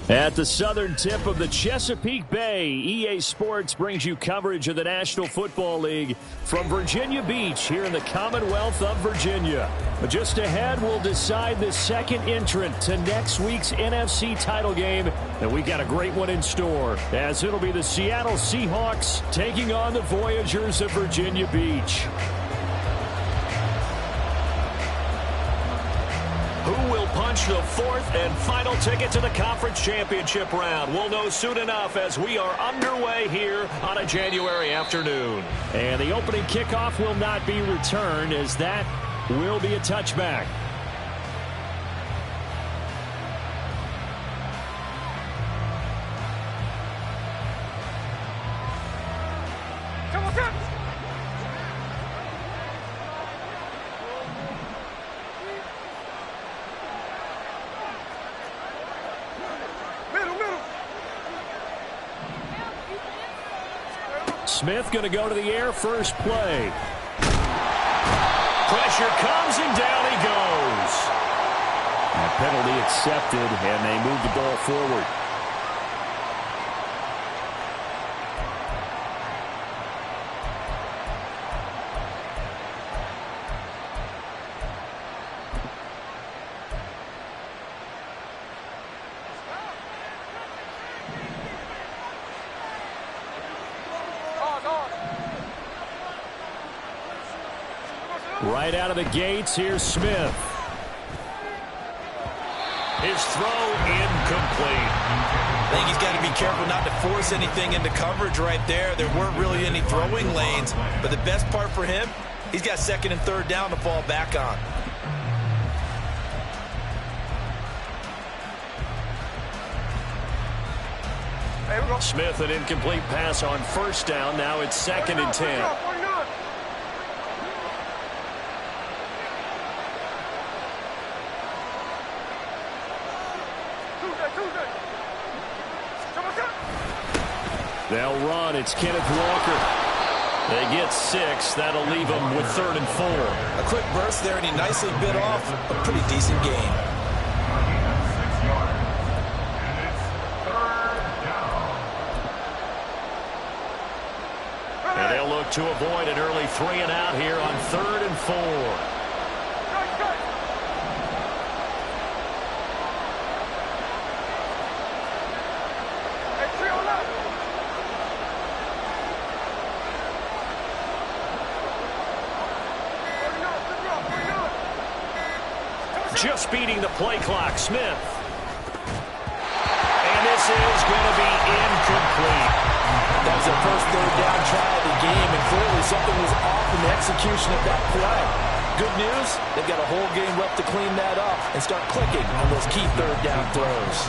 At the southern tip of the Chesapeake Bay, EA Sports brings you coverage of the National Football League from Virginia Beach here in the Commonwealth of Virginia. But just ahead, we'll decide the second entrant to next week's NFC title game, and we got a great one in store, as it'll be the Seattle Seahawks taking on the Voyagers of Virginia Beach. Who will punch the fourth and final ticket to the conference championship round? We'll know soon enough as we are underway here on a January afternoon. And the opening kickoff will not be returned, as that will be a touchback. Smith going to go to the air first play. Pressure comes and down he goes. A penalty accepted, and they move the ball forward. Right out of the gates, here's Smith. His throw incomplete. I think he's got to be careful not to force anything into coverage right there. There weren't really any throwing lanes, but the best part for him, he's got second and third down to fall back on. Smith, an incomplete pass on first down. Now it's 2nd and 10. They'll run. It's Kenneth Walker. They get 6. That'll leave them with 3rd and 4. A quick burst there, and he nicely bit off a pretty decent gain. And they'll look to avoid an early 3 and out here on 3rd and 4. Just beating the play clock, Smith. And this is going to be incomplete. That was their first 3rd down try of the game, and clearly something was off in the execution of that play. Good news, they've got a whole game left to clean that up and start clicking on those key 3rd down throws.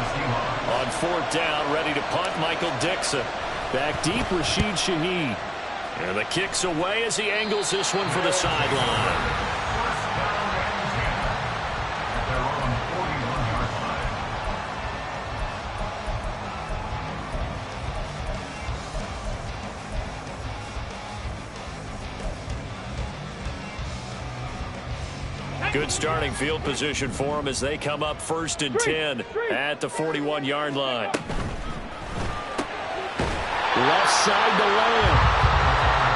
On 4th down, ready to punt, Michael Dixon. Back deep, Rashid Shaheed. And the kick's away as he angles this one for the sideline. Good starting field position for them as they come up 1st and 10 at the 41-yard line. Left side to Lamb.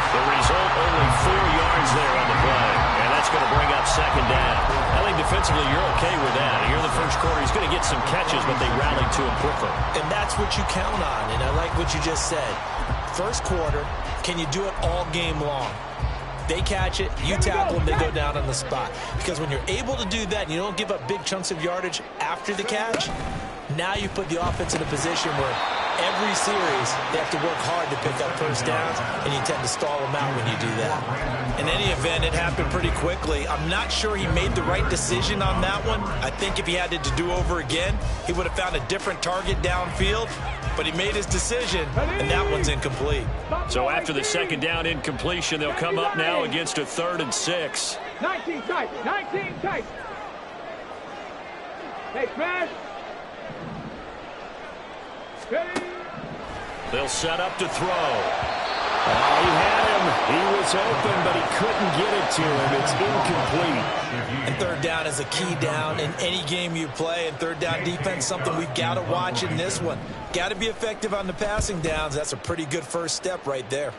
The result, only 4 yards there on the play. And that's going to bring up 2nd down. I think defensively you're okay with that. Here in the first quarter, he's going to get some catches, but they rallied to him quickly. And that's what you count on, and I like what you just said. First quarter, can you do it all game long? They catch it, you tackle them, they go down on the spot. Because when you're able to do that and you don't give up big chunks of yardage after the catch, now you put the offense in a position where every series they have to work hard to pick up first downs, and you tend to stall them out when you do that. In any event, it happened pretty quickly. I'm not sure he made the right decision on that one. I think if he had it to do over again, he would have found a different target downfield. But he made his decision, and that one's incomplete. So after the 2nd down incompletion, they'll come up now against a 3rd and 6. 19 tight, 19 tight. Hey, Fred. They'll set up to throw. He had him. He was open, but he couldn't get it to him. It's incomplete. And 3rd down is a key down in any game you play. And 3rd down defense, something we've got to watch in this one. Got to be effective on the passing downs. That's a pretty good first step right there.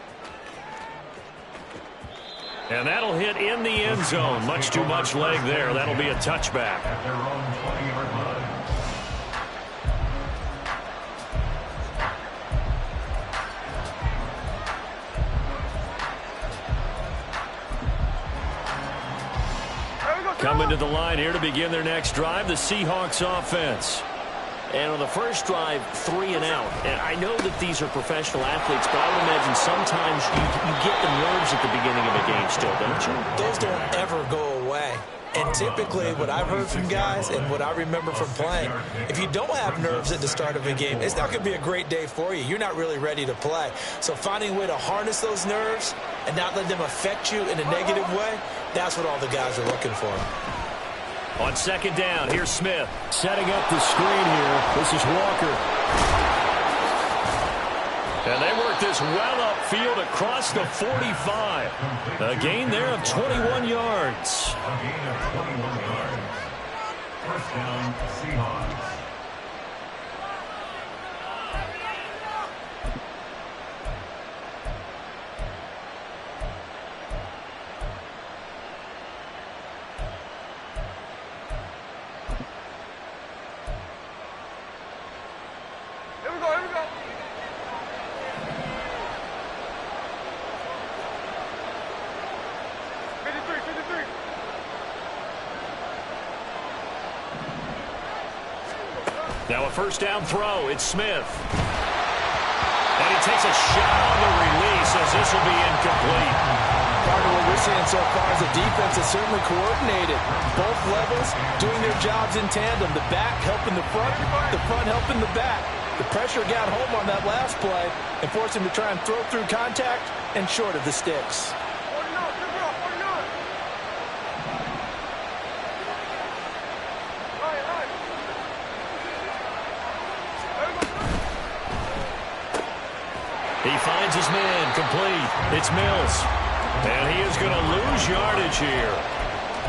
And that'll hit in the end zone. Much too much leg there. That'll be a touchback. Coming to the line here to begin their next drive, the Seahawks offense. And on the first drive, 3 and out. And I know that these are professional athletes, but I would imagine sometimes you get the nerves at the beginning of a game still, don't you? Those don't ever go away. And typically, what I've heard from guys and what I remember from playing, if you don't have nerves at the start of a game, it's not going to be a great day for you. You're not really ready to play. So finding a way to harness those nerves and not let them affect you in a negative way, that's what all the guys are looking for. On 2nd down, here's Smith setting up the screen here. This is Walker. And they work this well upfield across the 45. A gain there of 21 yards. A gain of 21 yards. First down, Seahawks. Now a first down throw. It's Smith. And he takes a shot on the release as this will be incomplete. Part of what we're seeing so far is the defense is certainly coordinated. Both levels doing their jobs in tandem. The back helping the front helping the back. The pressure got home on that last play and forced him to try and throw through contact and short of the sticks. He finds his man, complete. It's Mills. And he is going to lose yardage here.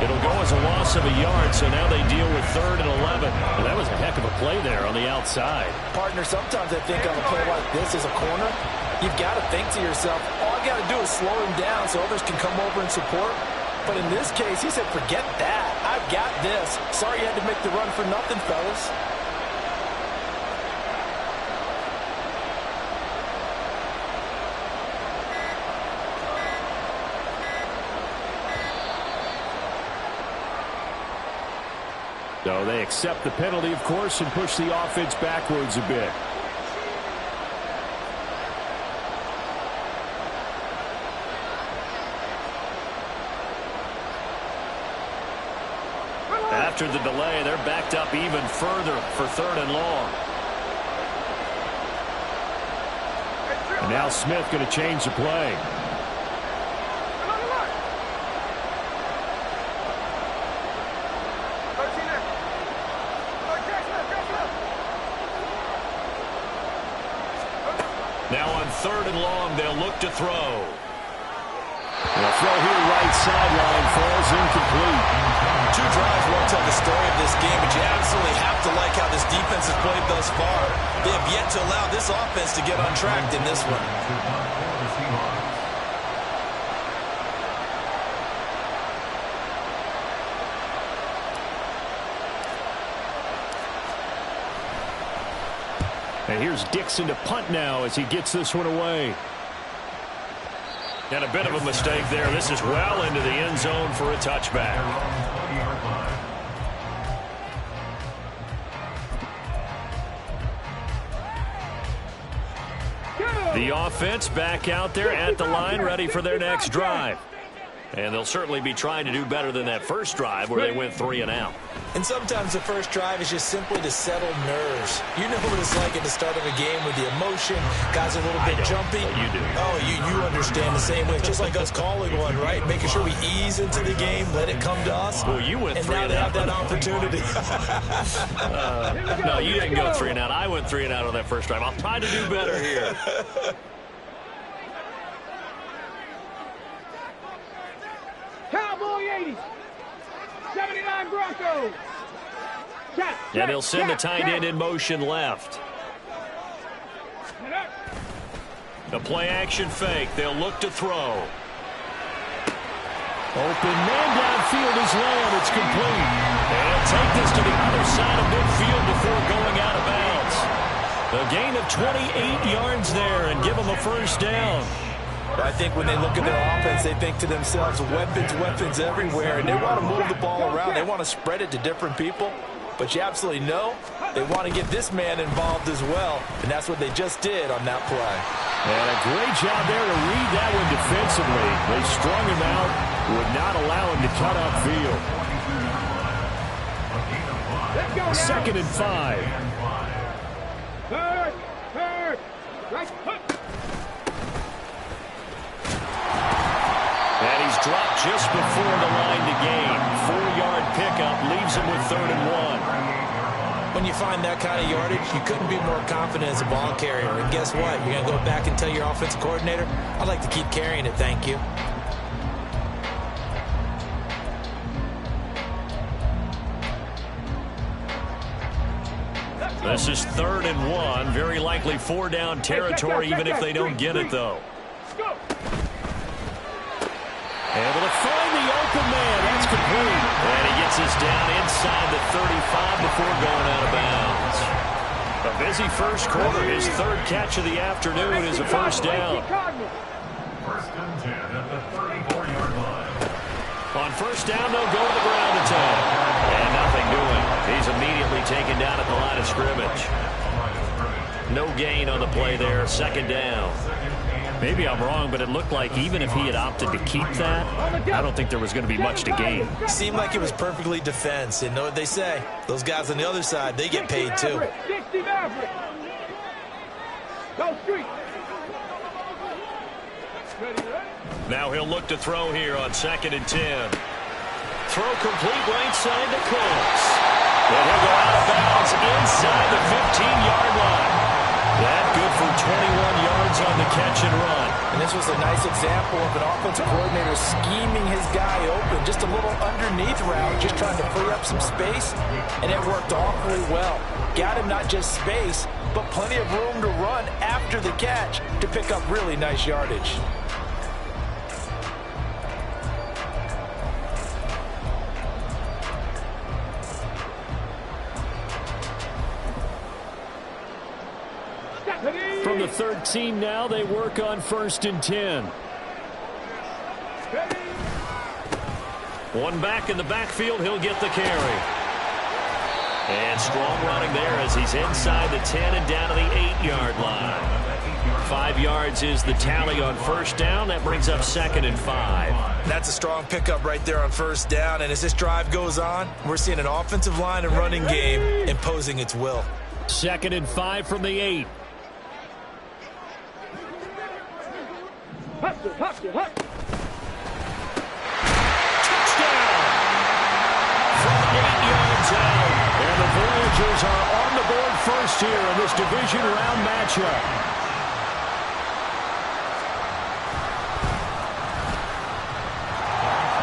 It'll go as a loss of a yard, so now they deal with 3rd and 11. And that was a heck of a play there on the outside. Partner, sometimes I think on a play like this as a corner, you've got to think to yourself, all I got to do is slow him down so others can come over and support. But in this case, he said, forget that. I've got this. Sorry you had to make the run for nothing, fellas. So they accept the penalty, of course, and push the offense backwards a bit. After the delay, they're backed up even further for 3rd and long. And now Smith going to change the play. Now on 3rd and long, they'll look to throw. The throw here right sideline falls incomplete. 2 drives won't tell the story of this game, but you absolutely have to like how this defense has played thus far. They have yet to allow this offense to get on track in this one. And here's Dixon to punt now as he gets this one away. And a bit of a mistake there. This is well into the end zone for a touchback. The offense back out there at the line, ready for their next drive. And they'll certainly be trying to do better than that first drive where they went 3 and out. And sometimes the first drive is just simply to settle nerves. You know what it's like at the start of a game with the emotion. Guys are a little bit jumpy. You do. Oh, you understand the same way. Just like us calling one, right? Making sure we ease into the game, let it come to us. Well, you went 3 and out. And now they have that opportunity. No, you didn't go 3 and out. I went 3 and out on that first drive. I'll try to do better here. Cowboy 80s. 79 Broncos. And they'll send the tight end in motion left. The play action fake. They'll look to throw. Open man downfield is Lamb. It's complete. And he'll take this to the other side of midfield before going out of bounds. A gain of 28 yards there and give them a first down. I think when they look at their offense, they think to themselves, weapons everywhere, and they want to move the ball around. They want to spread it to different people. But you absolutely know they want to get this man involved as well, and that's what they just did on that play. And a great job there to read that one defensively. They strung him out, would not allow him to cut upfield. 2nd and 5. Third. Right foot. And he's dropped just before the line to gain. 4-yard pickup leaves him with 3rd and 1. When you find that kind of yardage, you couldn't be more confident as a ball carrier. And guess what? You're going to go back and tell your offensive coordinator, I'd like to keep carrying it, thank you. This is 3rd and 1. Very likely 4-down territory, even if they don't get it, though. Able to find the open man. That's complete. And he gets us down inside the 35 before going out of bounds. A busy first quarter. His 3rd catch of the afternoon is a first down. 1st and 10 at the 34-yard line. On first down, they'll go to the ground attack. And nothing doing. He's immediately taken down at the line of scrimmage. No gain on the play there. 2nd down. Maybe I'm wrong, but it looked like even if he had opted to keep that, I don't think there was going to be much to gain. Seemed like it was perfectly defense. And know what they say? Those guys on the other side, they get paid too. 60 Maverick. Go street. Now he'll look to throw here on 2nd and 10. Throw complete right side to Cooks. And he'll go out of bounds inside the 15-yard line. That good for 21 yards on on the catch and run. And this was a nice example of an offensive coordinator scheming his guy open. Just a little underneath route, just trying to free up some space, and it worked awfully well. Got him not just space, but plenty of room to run after the catch to pick up really nice yardage. From the 13 now, they work on 1st and 10. One back in the backfield, he'll get the carry. And strong running there as he's inside the 10 and down to the 8-yard line. 5 yards is the tally on 1st down. That brings up 2nd and 5. That's a strong pickup right there on 1st down. And as this drive goes on, we're seeing an offensive line and running game imposing its will. 2nd and 5 from the 8. Touchdown! From 8 yards out. And the Voyagers are on the board first here in this division round matchup.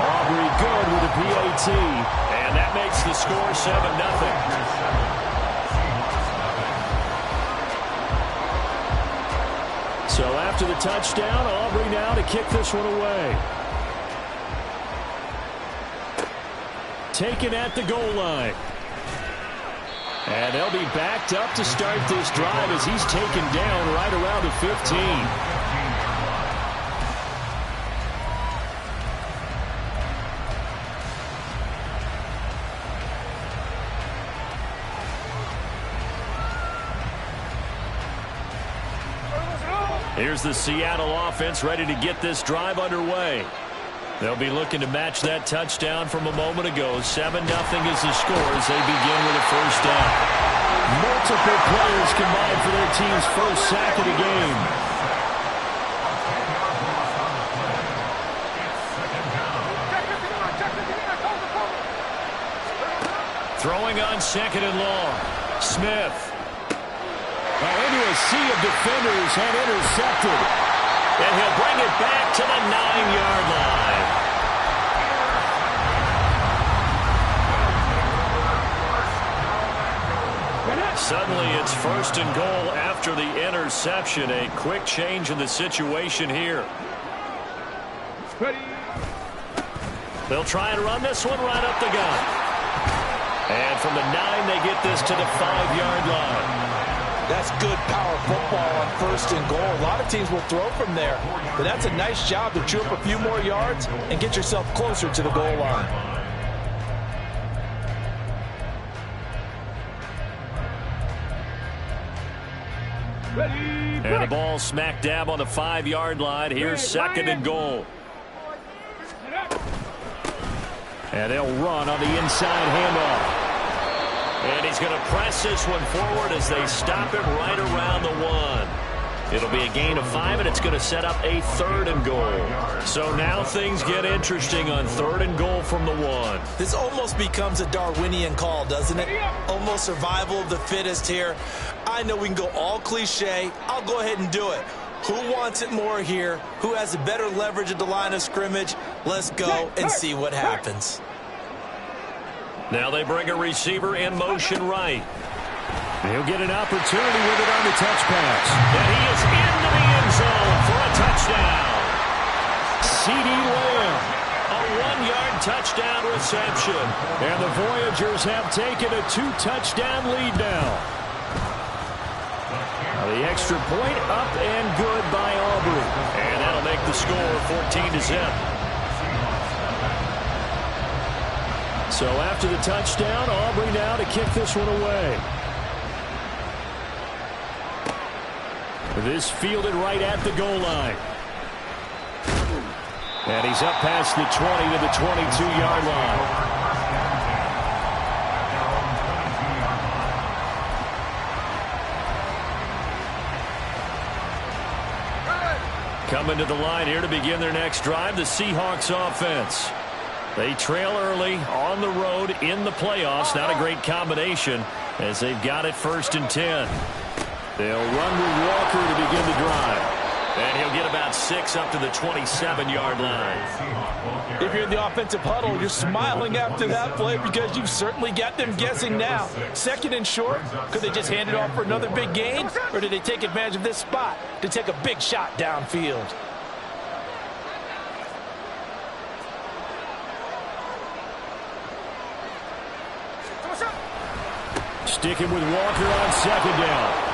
Aubrey good with a PAT. And that makes the score 7-0. So after the touchdown, Aubrey now to kick this one away. Taken at the goal line. And they'll be backed up to start this drive as he's taken down right around the 15. Here's the Seattle offense ready to get this drive underway. They'll be looking to match that touchdown from a moment ago. 7-0 is the score as they begin with a 1st down. Multiple players combined for their team's first sack of the game. Throwing on 2nd and long. Smith. Into a sea of defenders and intercepted. And he'll bring it back to the 9-yard line. Suddenly it's 1st and goal after the interception. A quick change in the situation here. They'll try and run this one right up the gut. And from the 9 they get this to the 5-yard line. That's good power football on 1st and goal. A lot of teams will throw from there, but that's a nice job to chew up a few more yards and get yourself closer to the goal line. And the ball smack dab on the 5-yard line. Here's 2nd and goal. And they'll run on the inside handoff. And he's going to press this one forward as they stop him right around the 1. It'll be a gain of 5, and it's going to set up a 3rd and goal. So now things get interesting on 3rd and goal from the 1. This almost becomes a Darwinian call, doesn't it? Almost survival of the fittest here. I know we can go all cliche. I'll go ahead and do it. Who wants it more here? Who has a better leverage at the line of scrimmage? Let's go and see what happens. Now they bring a receiver in motion right. He'll get an opportunity with it on the touch pass. And he is into the end zone for a touchdown. CeeDee Lamb, a 1-yard touchdown reception. And the Voyagers have taken a 2-touchdown lead now. The extra point up and good by Aubrey. And that'll make the score 14-0. So after the touchdown, Aubrey now to kick this one away. This fielded right at the goal line. And he's up past the 20 to the 22-yard line. Coming to the line here to begin their next drive, the Seahawks offense. They trail early on the road in the playoffs. Not a great combination as they've got it 1st and 10. They'll run with Walker to begin the drive. And he'll get about 6 up to the 27-yard line. If you're in the offensive huddle, you're smiling after that play because you've certainly got them guessing now. 2nd and short, could they just hand it off for another big gain? Or did they take advantage of this spot to take a big shot downfield? Sticking with Walker on 2nd down.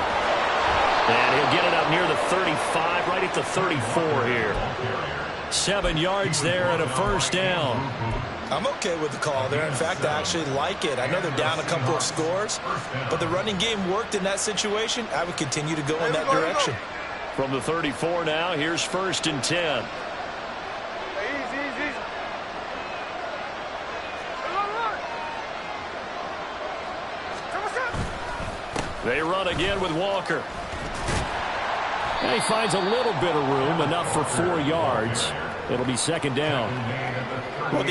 And he'll get it up near the 35, right at the 34 here. 7 yards there and a 1st down. I'm okay with the call there. In fact, I actually like it. I know they're down a couple of scores, but the running game worked in that situation. I would continue to go in that direction. From the 34 now, here's 1st and 10. They run again with Walker. And he finds a little bit of room, enough for 4 yards. It'll be 2nd down. Well,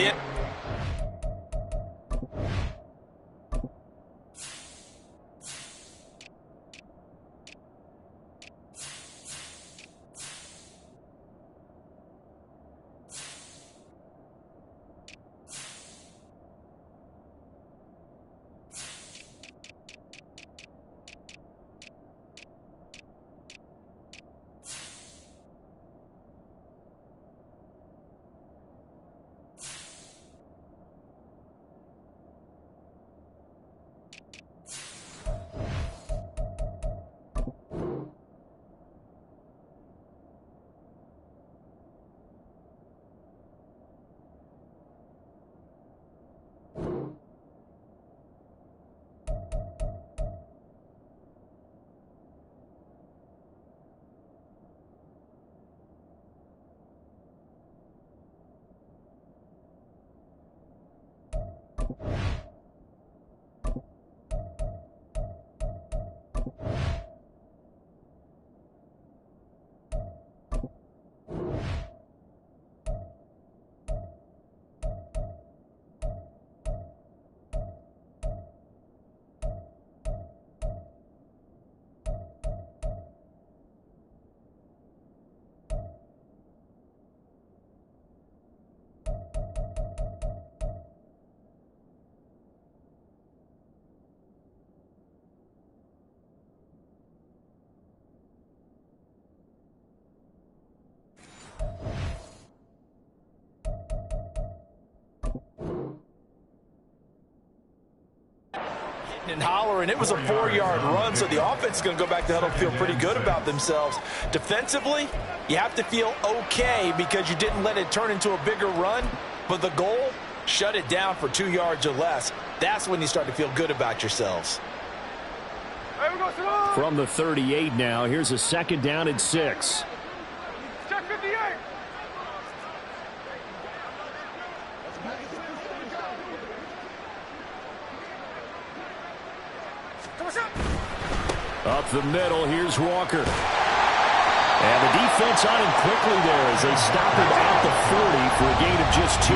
and hollering. It was a 4-yard run, so the offense is going to go back to huddle, feel pretty good about themselves. Defensively, you have to feel okay because you didn't let it turn into a bigger run, but the goal, shut it down for 2 yards or less. That's when you start to feel good about yourselves. From the 38 now, here's a 2nd down and 6. Check 58. Up the middle, here's Walker. And the defense on him quickly there as they stop him at the 40 for a gain of just 2.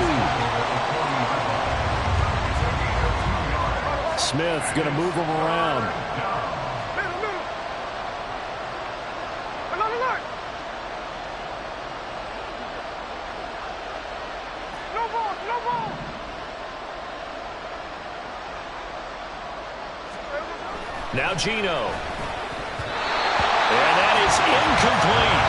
Smith going to move him around. Now Geno. And that is incomplete.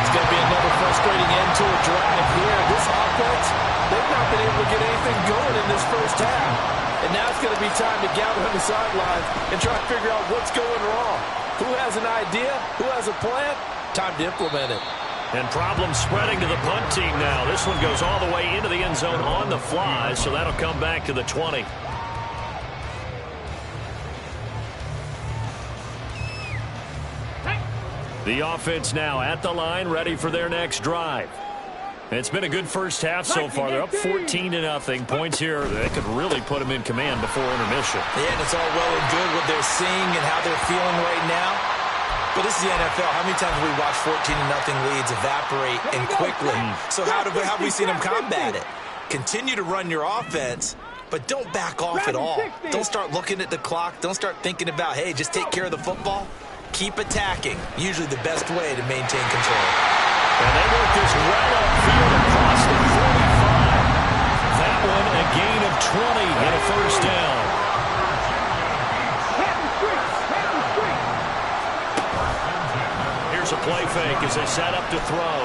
It's going to be another frustrating end to a drive here. This offense, they've not been able to get anything going in this first half. And now it's going to be time to gather on the sidelines and try to figure out what's going wrong. Who has an idea? Who has a plan? Time to implement it. And problems spreading to the punt team now. This one goes all the way into the end zone on the fly, so that'll come back to the 20. The offense now at the line, ready for their next drive. It's been a good first half so far. They're up 14-0. Points here, they could really put them in command before intermission. Yeah, and it's all well and good what they're seeing and how they're feeling right now. But this is the NFL. How many times have we watched 14-0 leads evaporate and quickly? So how have we seen them combat it? Continue to run your offense, but don't back off at all. Don't start looking at the clock. Don't start thinking about, hey, just take care of the football. keep attacking. Usually the best way to maintain control. And they work this right upfield across the 45. That one a gain of 20 and a first down. Here's a play fake as they set up to throw.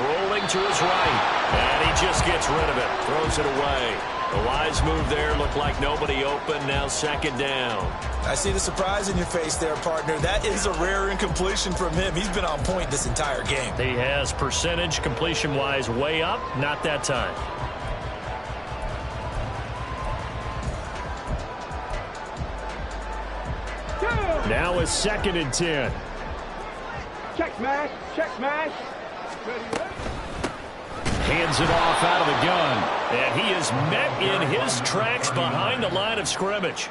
Rolling to his right. And he just gets rid of it. Throws it away. The wise move there. Looked like nobody open. Now second down. I see the surprise in your face there, partner. That is a rare incompletion from him. He's been on point this entire game. He has percentage completion-wise way up. Not that time. Now a 2nd and 10. Check smash. Check smash. Hands it off out of the gun. And he is met in his tracks behind the line of scrimmage.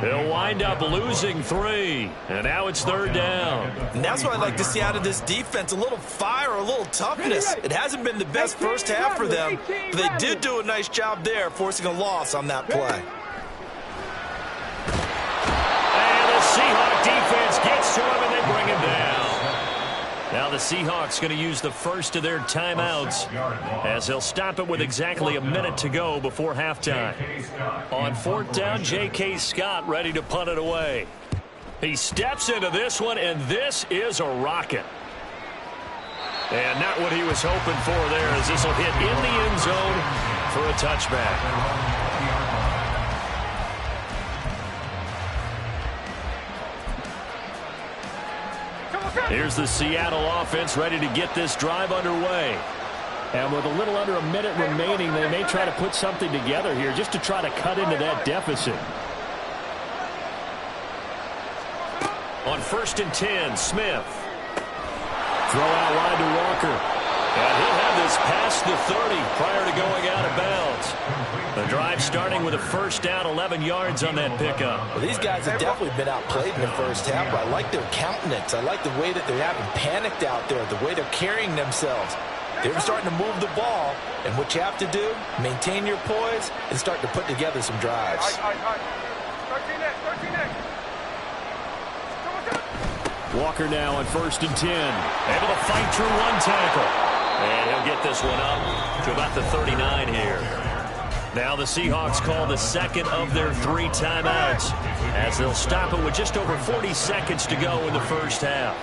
He'll wind up losing 3. And now it's 3rd down. And that's what I'd like to see out of this defense. A little fire, a little toughness. It hasn't been the best first half for them, but they did do a nice job there, forcing a loss on that play. And the Seahawk defense gets to him, and they bring him down. Now the Seahawks going to use the first of their timeouts as they'll stop it with exactly a minute to go before halftime. On 4th down, J.K. Scott ready to punt it away. He steps into this one, and this is a rocket. And not what he was hoping for there, as this will hit in the end zone for a touchback. Here's the Seattle offense ready to get this drive underway. And with a little under a minute remaining, they may try to put something together here just to try to cut into that deficit. On 1st and 10, Smith. Throw out wide to Walker. And he'll have this past the 30 prior to going out of bounds. The drive starting with a first down, 11 yards on that pickup. Well, these guys have definitely been outplayed in the first half, but I like their countenance. I like the way that they haven't panicked out there, the way they're carrying themselves. They're starting to move the ball, and what you have to do, maintain your poise and start to put together some drives. Walker now on 1st and 10. Able to fight through one tackle. And he'll get this one up to about the 39 here. Now the Seahawks call the 2nd of their 3 timeouts as they'll stop it with just over 40 seconds to go in the first half.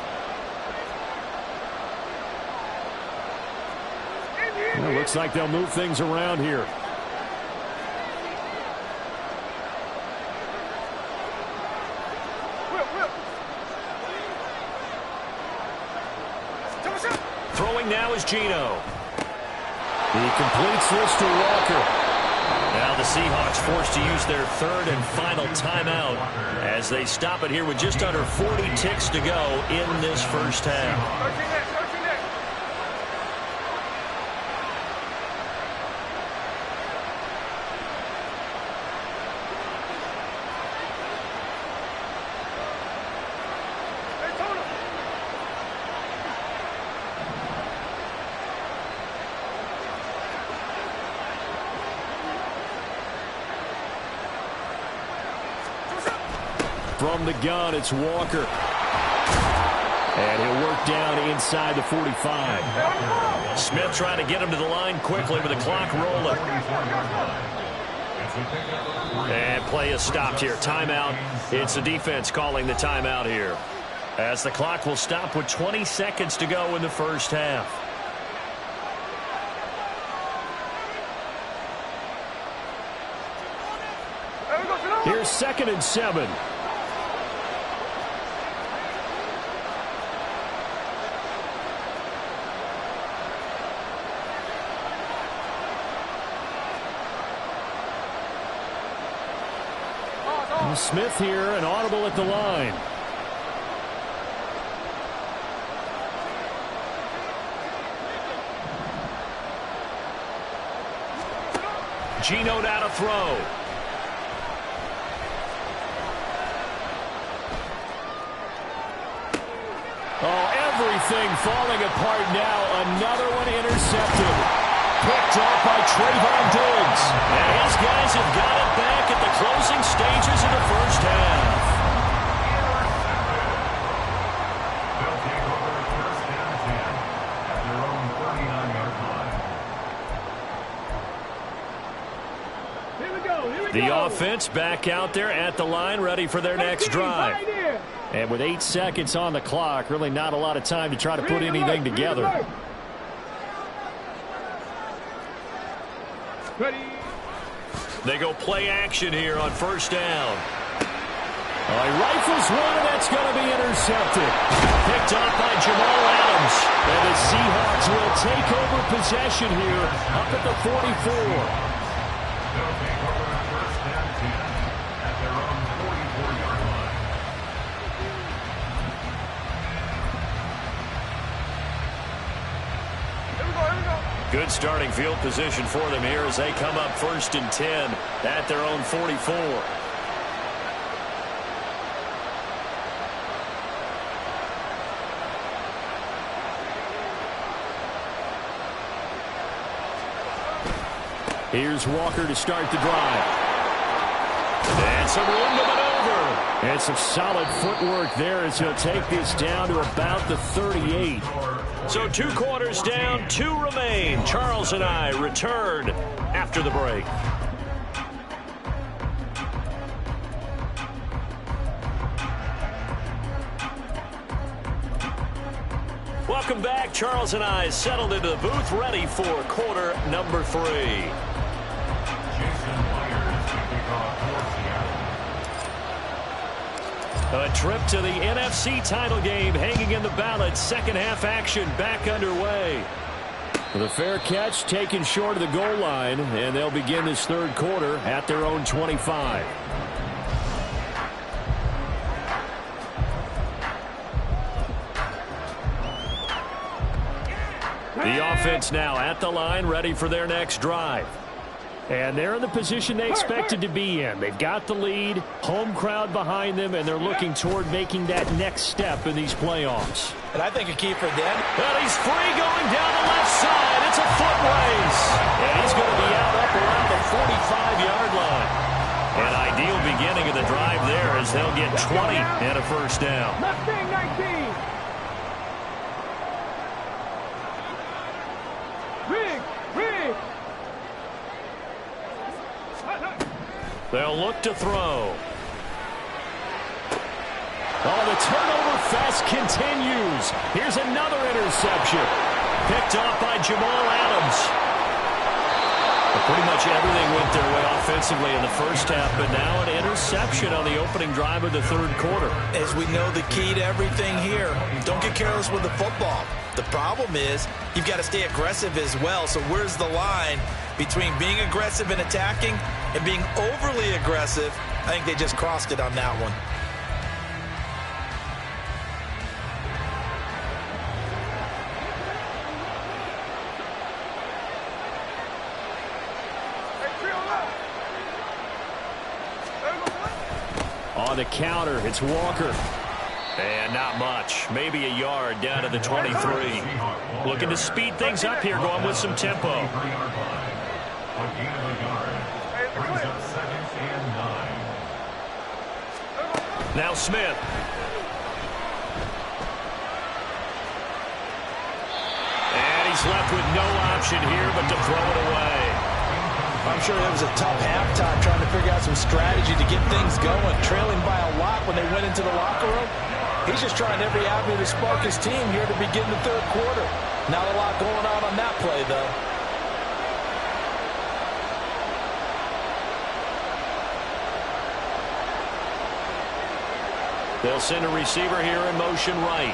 Well, it looks like they'll move things around here. Throwing now is Geno. He completes this to Walker. Now the Seahawks forced to use their 3rd and final timeout as they stop it here with just under 40 ticks to go in this first half. From the gun, it's Walker. And he'll work down inside the 45. Smith trying to get him to the line quickly with the clock rolling. And play is stopped here. Timeout. It's the defense calling the timeout here, as the clock will stop with 20 seconds to go in the first half. Here's 2nd and 7. Smith here, an audible at the line. Geno down to throw. Oh, everything falling apart now. Another one intercepted. Picked up by Trayvon Diggs. And his guys have got it back at the closing stages of the first half. The offense back out there at the line, ready for their next drive. And with 8 seconds on the clock, really not a lot of time to try to put anything together. They go play action here on first down. He rifles one, and that's going to be intercepted. Picked up by Jamal Adams. And the Seahawks will take over possession here up at the 44. They'll take over at first and 10 at their own 44-yard line. Good starting field position for them here as they come up first and 10 at their own 44. Here's Walker to start the drive. And some room to maneuver. And some solid footwork there as he'll take this down to about the 38. So 2 quarters down, 2 remain. Charles and I return after the break. Welcome back. Charles and I settled into the booth, ready for quarter number 3. A trip to the NFC title game hanging in the balance. Second half action back underway. The fair catch taken short of the goal line, and they'll begin this third quarter at their own 25. The offense now at the line, ready for their next drive. And they're in the position they expected to be in. They've got the lead, home crowd behind them, and they're looking toward making that next step in these playoffs. And I think a key for them. And he's free going down the left side. It's a foot race. And he's going to be out up around the 45-yard line. An ideal beginning of the drive there as they'll get 20 and a first down. Mustang 19. They'll look to throw. Oh, the turnover fest continues. Here's another interception. Picked off by Jamal Adams. Pretty much everything went their way offensively in the first half, but now an interception on the opening drive of the third quarter. As we know, the key to everything here, don't get careless with the football. The problem is you've got to stay aggressive as well. So where's the line between being aggressive and attacking and being overly aggressive? I think they just crossed it on that one. On the counter, it's Walker. And not much. Maybe a yard down to the 23. Looking to speed things up here, going with some tempo. Now Smith. And he's left with no option here but to throw it away. I'm sure it was a tough halftime trying to figure out some strategy to get things going, trailing by a lot when they went into the locker room. He's just trying every avenue to spark his team here to begin the third quarter. Not a lot going on that play, though. They'll send a receiver here in motion right.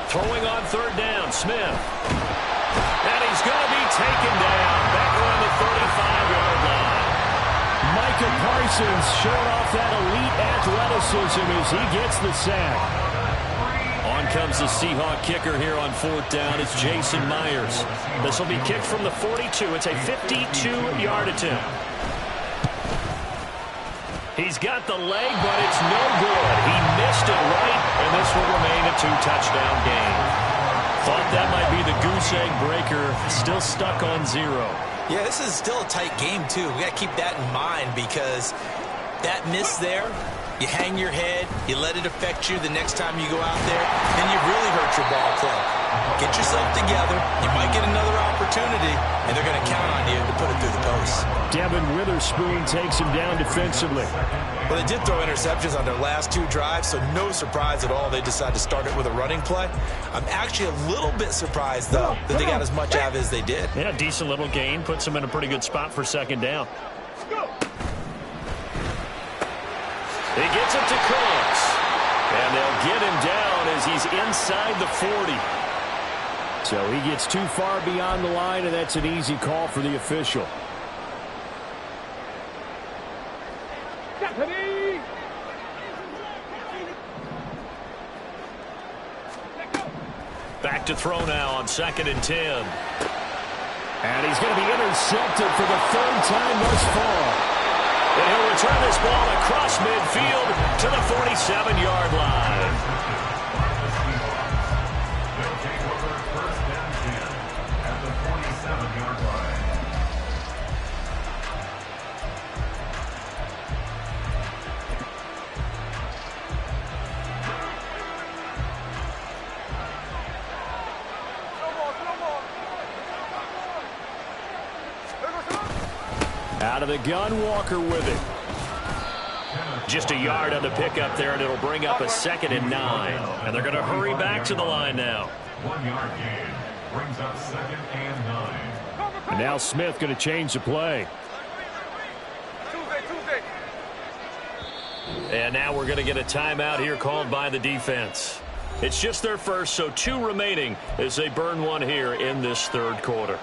Throwing on third down, Smith. And he's going to be taken down back around the 35-yard line. Micah Parsons showing off that elite athleticism as he gets the sack. On comes the Seahawk kicker here on fourth down. It's Jason Myers. This will be kicked from the 42. It's a 52-yard attempt. He's got the leg, but it's no good. He missed it right, and this will remain a 2-touchdown game. Thought that might be the goose egg breaker. Still stuck on 0. Yeah, this is still a tight game, too. We got to keep that in mind because that miss there You hang your head, you let it affect you the next time you go out there, then you really hurt your ball club. Get yourself together, you might get another opportunity, and they're going to count on you to put it through the post. Devin Witherspoon takes him down defensively. Well, they did throw interceptions on their last 2 drives, so no surprise at all they decided to start it with a running play. I'm actually a little bit surprised, though, that they got as much out of it as they did. Yeah, decent little gain. Puts them in a pretty good spot for second down. He gets it to Cooks. And they'll get him down as he's inside the 40. So he gets too far beyond the line, and that's an easy call for the official. Back to throw now on 2nd and 10. And he's going to be intercepted for the 3rd time thus far. And he'll return this ball across midfield to the 47-yard line. They'll take over 1st and 10 at the 47-yard line. Out of the gun, Walker with it. Just a yard on the pickup there, and it'll bring up a 2nd and 9. And they're going to hurry back to the line now. 1-yard gain brings up 2nd and 9. And now Smith going to change the play. And now we're going to get a timeout here called by the defense. It's just their first, so 2 remaining as they burn one here in this 3rd quarter.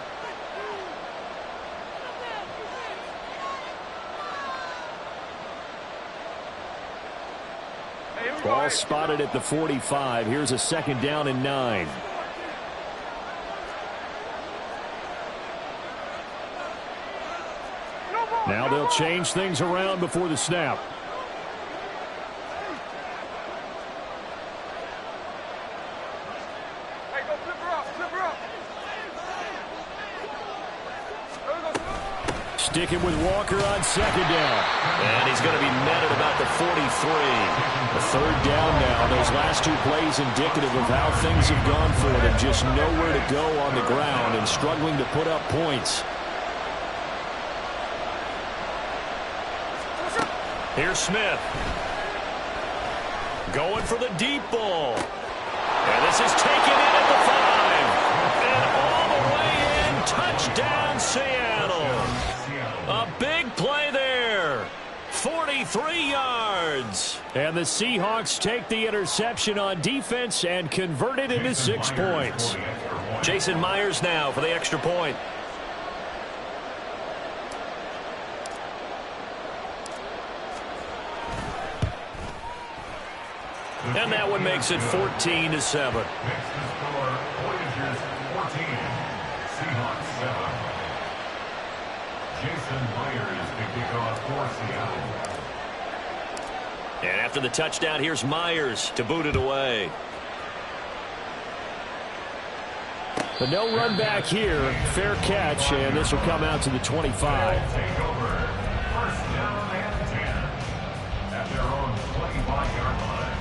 Ball spotted at the 45. Here's a 2nd down and 9. Now they'll change things around before the snap. Sticking with Walker on 2nd down. And he's going to be met at about the 43. A 3rd down now. Those last 2 plays indicative of how things have gone for them. Just nowhere to go on the ground and struggling to put up points. Here's Smith. Going for the deep ball. And this is taken in at the 5. And all the way in. Touchdown, Seattle. A big play there. 43 yards. And the Seahawks take the interception on defense and convert it into 6 points. Jason Myers now for the extra point. And that one makes it 14-7. Makes the score Voyagers 14, Seahawks 7. Jason Myers to kick off for Seattle. And after the touchdown, here's Myers to boot it away. The no run back here. Fair catch, and this will come out to the 25. Take over 1st down and 10 at their own 25-yard line.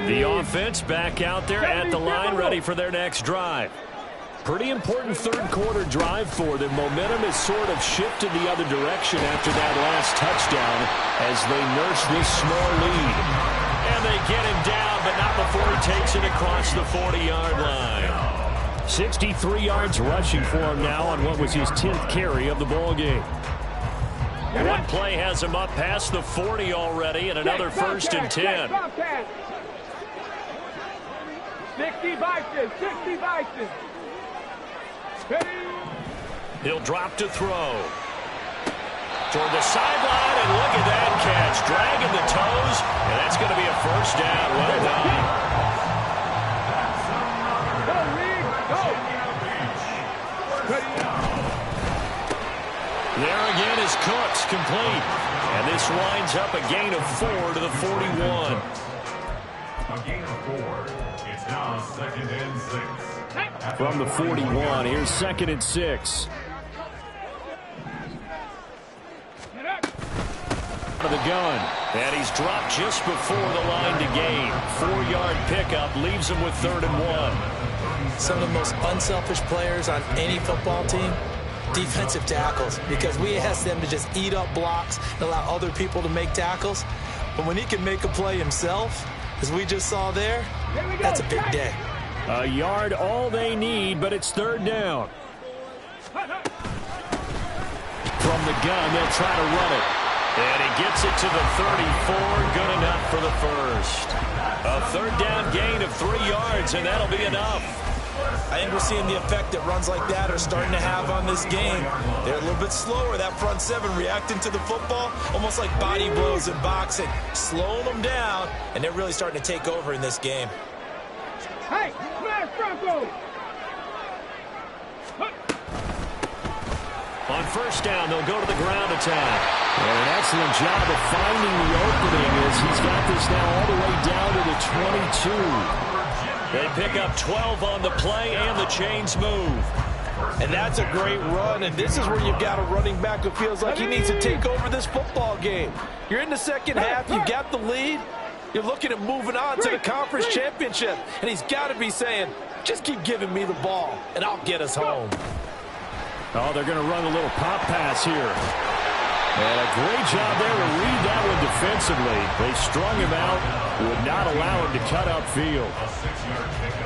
The offense back out there at the line, ready for their next drive. Pretty important 3rd quarter drive for them. Momentum has sort of shifted the other direction after that last touchdown as they nurse this small lead. And they get him down, but not before he takes it across the 40-yard line. 63 yards rushing for him now on what was his 10th carry of the ball game. One play has him up past the 40 already, and another 1st and 10. 60 Vikings, 60 Vikings. He'll drop to throw. Toward the sideline, and look at that catch. Dragging the toes, and that's going to be a 1st down. Well done. Go, Reed, go. There again is Cooks, complete. And this winds up a gain of 4 to the 41. A gain of 4. It's now 2nd and 6. From the 41, here's 2nd and 6. of the gun. And he's dropped just before the line to gain. 4-yard pickup leaves him with 3rd and 1. Some of the most unselfish players on any football team, defensive tackles, because we ask them to just eat up blocks and allow other people to make tackles. But when he can make a play himself, as we just saw there, that's a big day. A yard all they need, but it's 3rd down. From the gun, they'll try to run it. And he gets it to the 34, good enough for the first. A 3rd down gain of 3 yards, and that'll be enough. I think we're seeing the effect that runs like that are starting to have on this game. They're a little bit slower, that front 7 reacting to the football, almost like body blows in boxing, slowing them down, and they're really starting to take over in this game. Hey, smash Bronco! On 1st down, they'll go to the ground attack. And an excellent job of finding the opening as he's got this now all the way down to the 22. They pick up 12 on the play, and the chains move. And that's a great run, and this is where you've got a running back who feels like he needs to take over this football game. You're in the second half, you got the lead, you're looking at moving on to the conference championship, and he's got to be saying, just keep giving me the ball, and I'll get us home. Oh, they're going to run a little pop pass here. And a great job there to read that one defensively. They strung him out, would not allow him to cut upfield.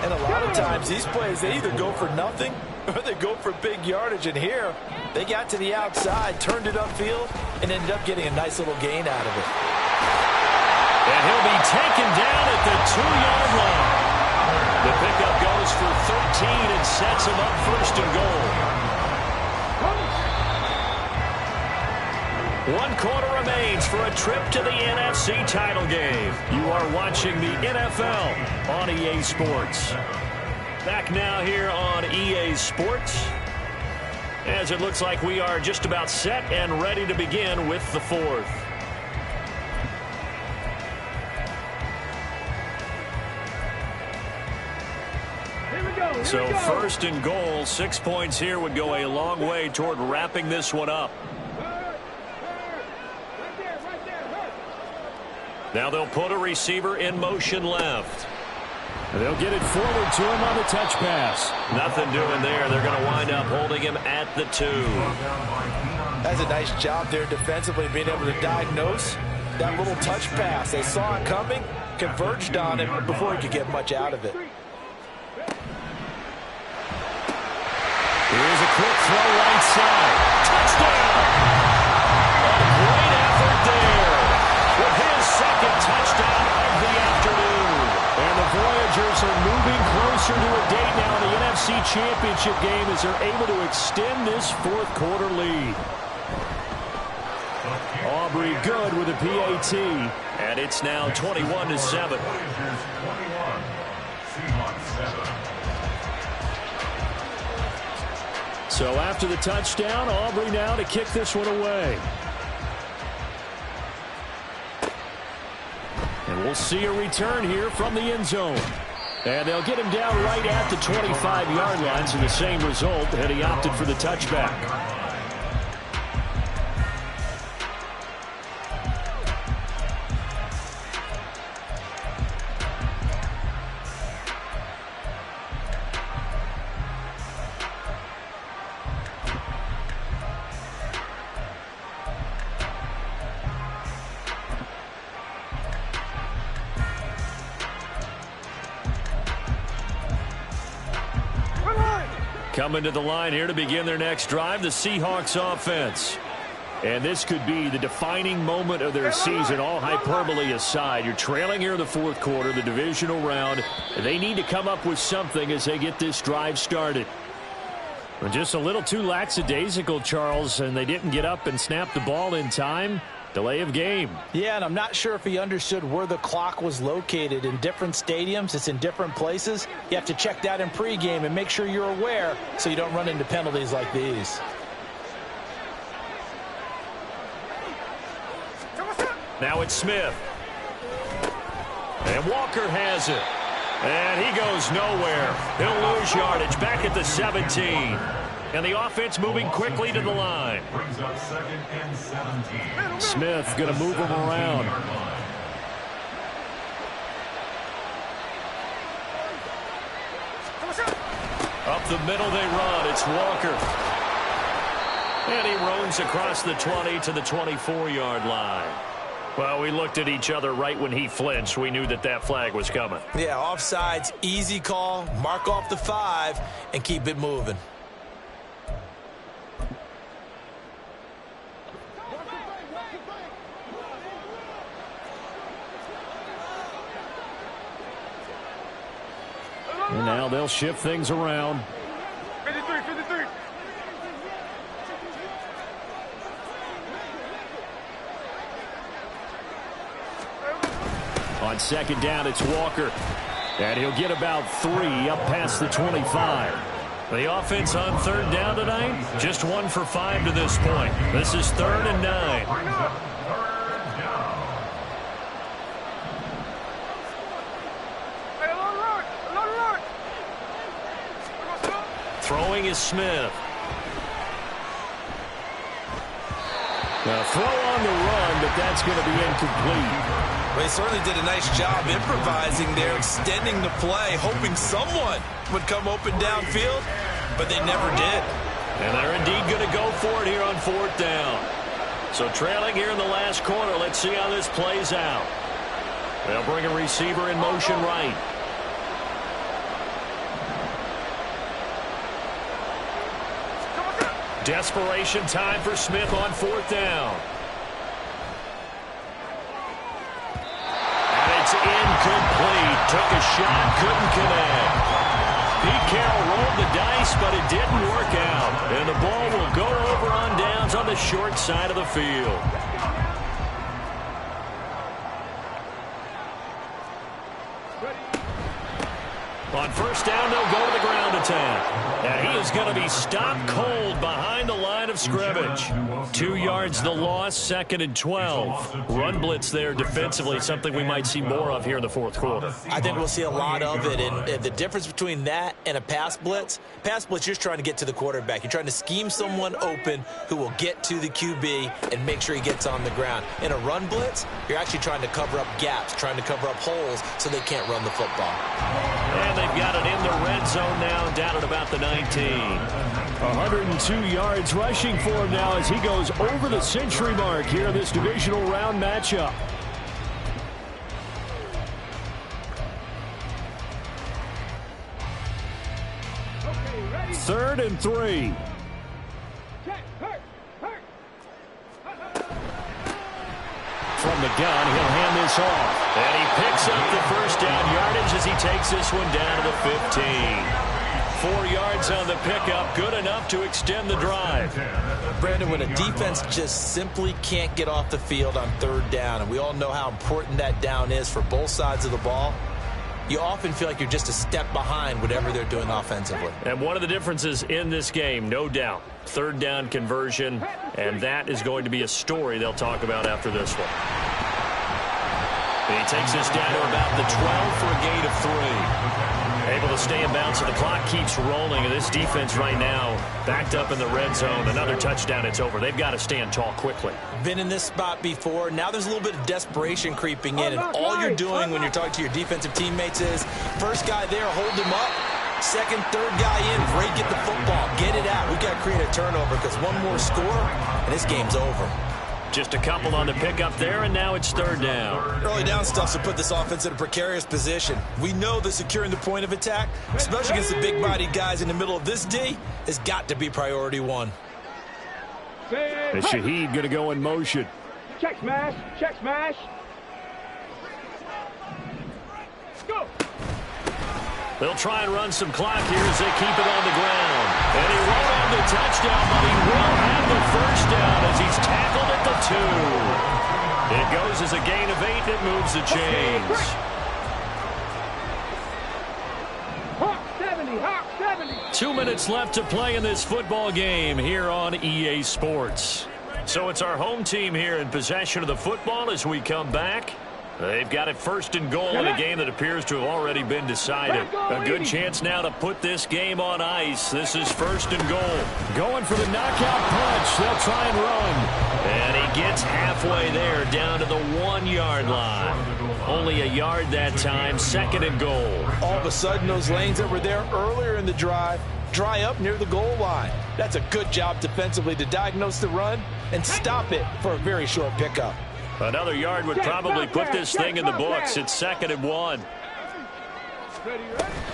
And a lot of times these plays, they either go for nothing or they go for big yardage. And here, they got to the outside, turned it upfield, and ended up getting a nice little gain out of it. And he'll be taken down at the 2-yard line. The pickup goes for 13 and sets him up 1st and goal. 1 quarter remains for a trip to the NFC title game. You are watching the NFL on EA Sports. Back now here on EA Sports, as it looks like we are just about set and ready to begin with the 4th. So 1st and goal, 6 points here would go a long way toward wrapping this one up. Now they'll put a receiver in motion left. They'll get it forward to him on the touch pass. Nothing doing there. They're going to wind up holding him at the 2. That's a nice job there defensively, being able to diagnose that little touch pass. They saw it coming, converged on it before he could get much out of it. Here's a quick throw right side. Touchdown! A great effort there with his 2nd touchdown of the afternoon. And the Voyagers are moving closer to a date now in the NFC Championship game as they're able to extend this 4th quarter lead. Aubrey good with a PAT. And it's now 21-7. So after the touchdown, Aubrey now to kick this one away. And we'll see a return here from the end zone. And they'll get him down right at the 25-yard line, so the same result, and he opted for the touchback. Coming to the line here to begin their next drive, the Seahawks offense. And this could be the defining moment of their season, all hyperbole aside. You're trailing here in the 4th quarter, the divisional round. They need to come up with something as they get this drive started. Well, just a little too lackadaisical, Charles, and they didn't get up and snap the ball in time. Delay of game. Yeah, and I'm not sure if he understood where the clock was located. In different stadiums, it's in different places. You have to check that in pregame and make sure you're aware so you don't run into penalties like these. Now it's Smith. And Walker has it. And he goes nowhere. He'll lose yardage back at the 17. And the offense moving quickly to the line. Brings up 2nd and 17. Smith going to move him around. Up the middle they run. It's Walker. And he roams across the 20 to the 24-yard line. Well, we looked at each other right when he flinched. We knew that that flag was coming. Yeah, offsides, easy call. Mark off the 5 and keep it moving. And now they'll shift things around. 53, 53. On 2nd down, it's Walker. And he'll get about 3 up past the 25. The offense on 3rd down tonight, just 1 for 5 to this point. This is 3rd and 9. Throwing is Smith. Now throw on the run, but that's going to be incomplete. Well, he certainly did a nice job improvising there, extending the play, hoping someone would come open downfield, but they never did. And they're indeed going to go for it here on 4th down. So trailing here in the last quarter, let's see how this plays out. They'll bring a receiver in motion right. Desperation time for Smith on 4th down. And it's incomplete. Took a shot, couldn't connect. Pete Carroll rolled the dice, but it didn't work out. And the ball will go over on downs on the short side of the field. On 1st down, they'll go to the ground attack. And he is going to be stopped cold behind the line of scrimmage. 2 yards the loss, 2nd and 12. Run blitz there defensively, something we might see more of here in the 4th quarter. I think we'll see a lot of it. And the difference between that and a pass blitz, you're just trying to get to the quarterback. You're trying to scheme someone open who will get to the QB and make sure he gets on the ground. In a run blitz, you're actually trying to cover up gaps, trying to cover up holes so they can't run the football. And they've got it in the red zone now, down at about the 19. 102 yards rushing for him now as he goes over the century mark here in this divisional round matchup. Okay, 3rd and 3. From the gun, he'll hand this off. And he picks up the 1st down yardage as he takes this one down to the 15. 4 yards on the pickup, good enough to extend the drive. Brandon, when a defense just simply can't get off the field on 3rd down, and we all know how important that down is for both sides of the ball, you often feel like you're just a step behind whatever they're doing offensively. And one of the differences in this game, no doubt, 3rd down conversion, and that is going to be a story they'll talk about after this one. And he takes this down to about the 12 for a gain of 3. Able to stay in bounds, so the clock keeps rolling. And this defense right now backed up in the red zone. Another touchdown, it's over. They've got to stand tall quickly. Been in this spot before. Now there's a little bit of desperation creeping in. And all you're doing when you're talking to your defensive teammates is, first guy there, hold him up. 2nd, 3rd guy in, break it the football. Get it out. We've got to create a turnover because one more score, and this game's over. Just a couple on the pickup there, and now it's 3rd down. Early down stuff to put this offense in a precarious position. We know that securing the point of attack, especially against the big-bodied guys in the middle of this D, has got to be priority 1. And Shaheed going to go in motion. Check smash. Check smash. Go. They'll try and run some clock here as they keep it on the ground. And he won't have the touchdown, but he will have the 1st down as he's tackled at the 2. It goes as a gain of 8. It moves the chains. Hawk 70. Hawk 70. 2 minutes left to play in this football game here on EA Sports. So it's our home team here in possession of the football as we come back. They've got it first and goal in a game that appears to have already been decided. A good chance now to put this game on ice. This is first and goal. Going for the knockout punch. They'll try and run. And he gets halfway there, down to the 1-yard line. Only a yard that time, second and goal. All of a sudden, those lanes that were there earlier in the drive dry up near the goal line. That's a good job defensively to diagnose the run and stop it for a very short pickup. Another yard would probably put this thing in the books. It's second and 1.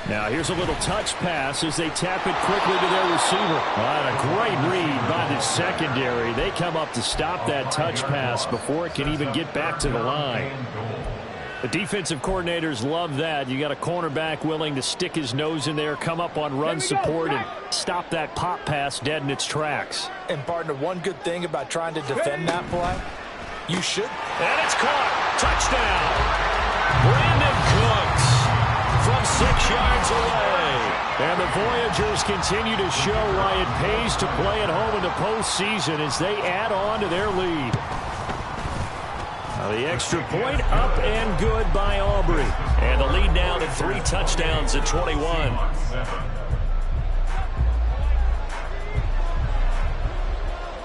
Now here's a little touch pass as they tap it quickly to their receiver. A great read by the secondary. They come up to stop that touch pass before it can even get back to the line. The defensive coordinators love that. You got a cornerback willing to stick his nose in there, come up on run support, and stop that pop pass dead in its tracks. And partner, one good thing about trying to defend that play, you should. And it's caught. Touchdown. Brandon Cooks from 6 yards away. And the Voyagers continue to show why it pays to play at home in the postseason as they add on to their lead. Now the extra point up and good by Aubrey. And the lead now to 3 touchdowns at 21.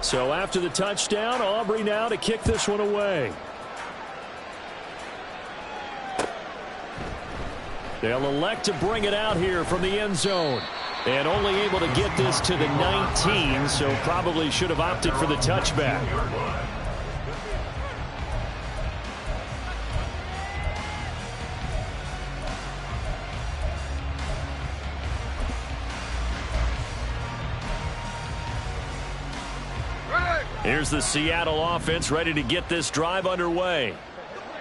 So after the touchdown, Aubrey now to kick this one away. They'll elect to bring it out here from the end zone. And only able to get this to the 19, so probably should have opted for the touchback. Here's the Seattle offense ready to get this drive underway.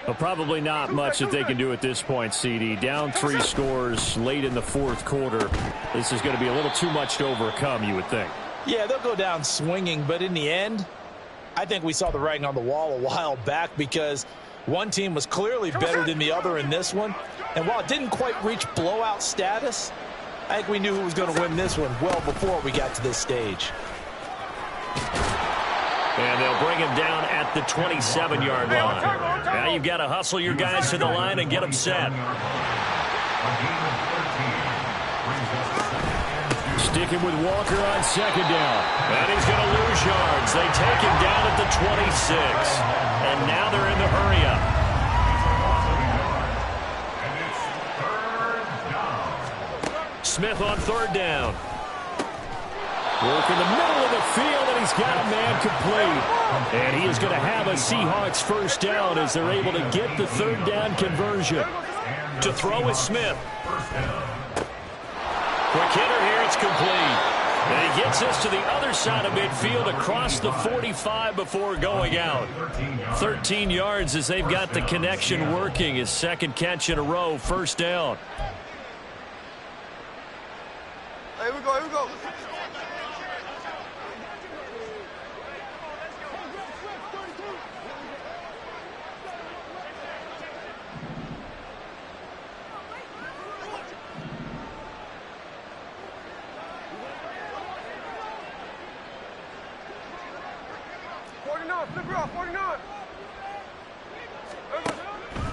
Well, probably not much that they can do at this point, CD. Down 3 scores late in the 4th quarter. This is going to be a little too much to overcome, you would think. Yeah, they'll go down swinging, but in the end, I think we saw the writing on the wall a while back because one team was clearly better than the other in this one. And while it didn't quite reach blowout status, I think we knew who was going to win this one well before we got to this stage. And they'll bring him down at the 27-yard line. Now you've got to hustle your guys to the line and get them set. Sticking with Walker on second down. And he's going to lose yards. They take him down at the 26. And now they're in the hurry-up. Smith on third down. Work in the middle of the field, and he's got a man complete. And he is going to have a Seahawks first down as they're able to get the third down conversion. To throw is Smith. Quick hitter here, it's complete. And he gets us to the other side of midfield across the 45 before going out. 13 yards as they've got the connection working. His second catch in a row, first down. Here we go, here we go.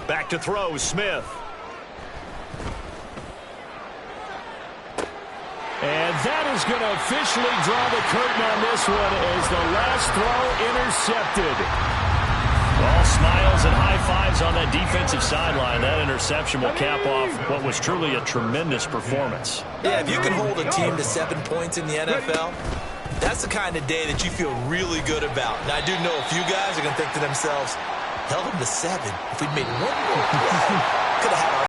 Back to throw, Smith. And that is going to officially draw the curtain on this one as the last throw intercepted. All smiles and high fives on that defensive sideline. That interception will cap off what was truly a tremendous performance. Yeah, if you can hold a team to 7 points in the NFL, that's the kind of day that you feel really good about. Now, I do know a few guys are going to think to themselves, held them to 7. If we'd made one more play, could have had our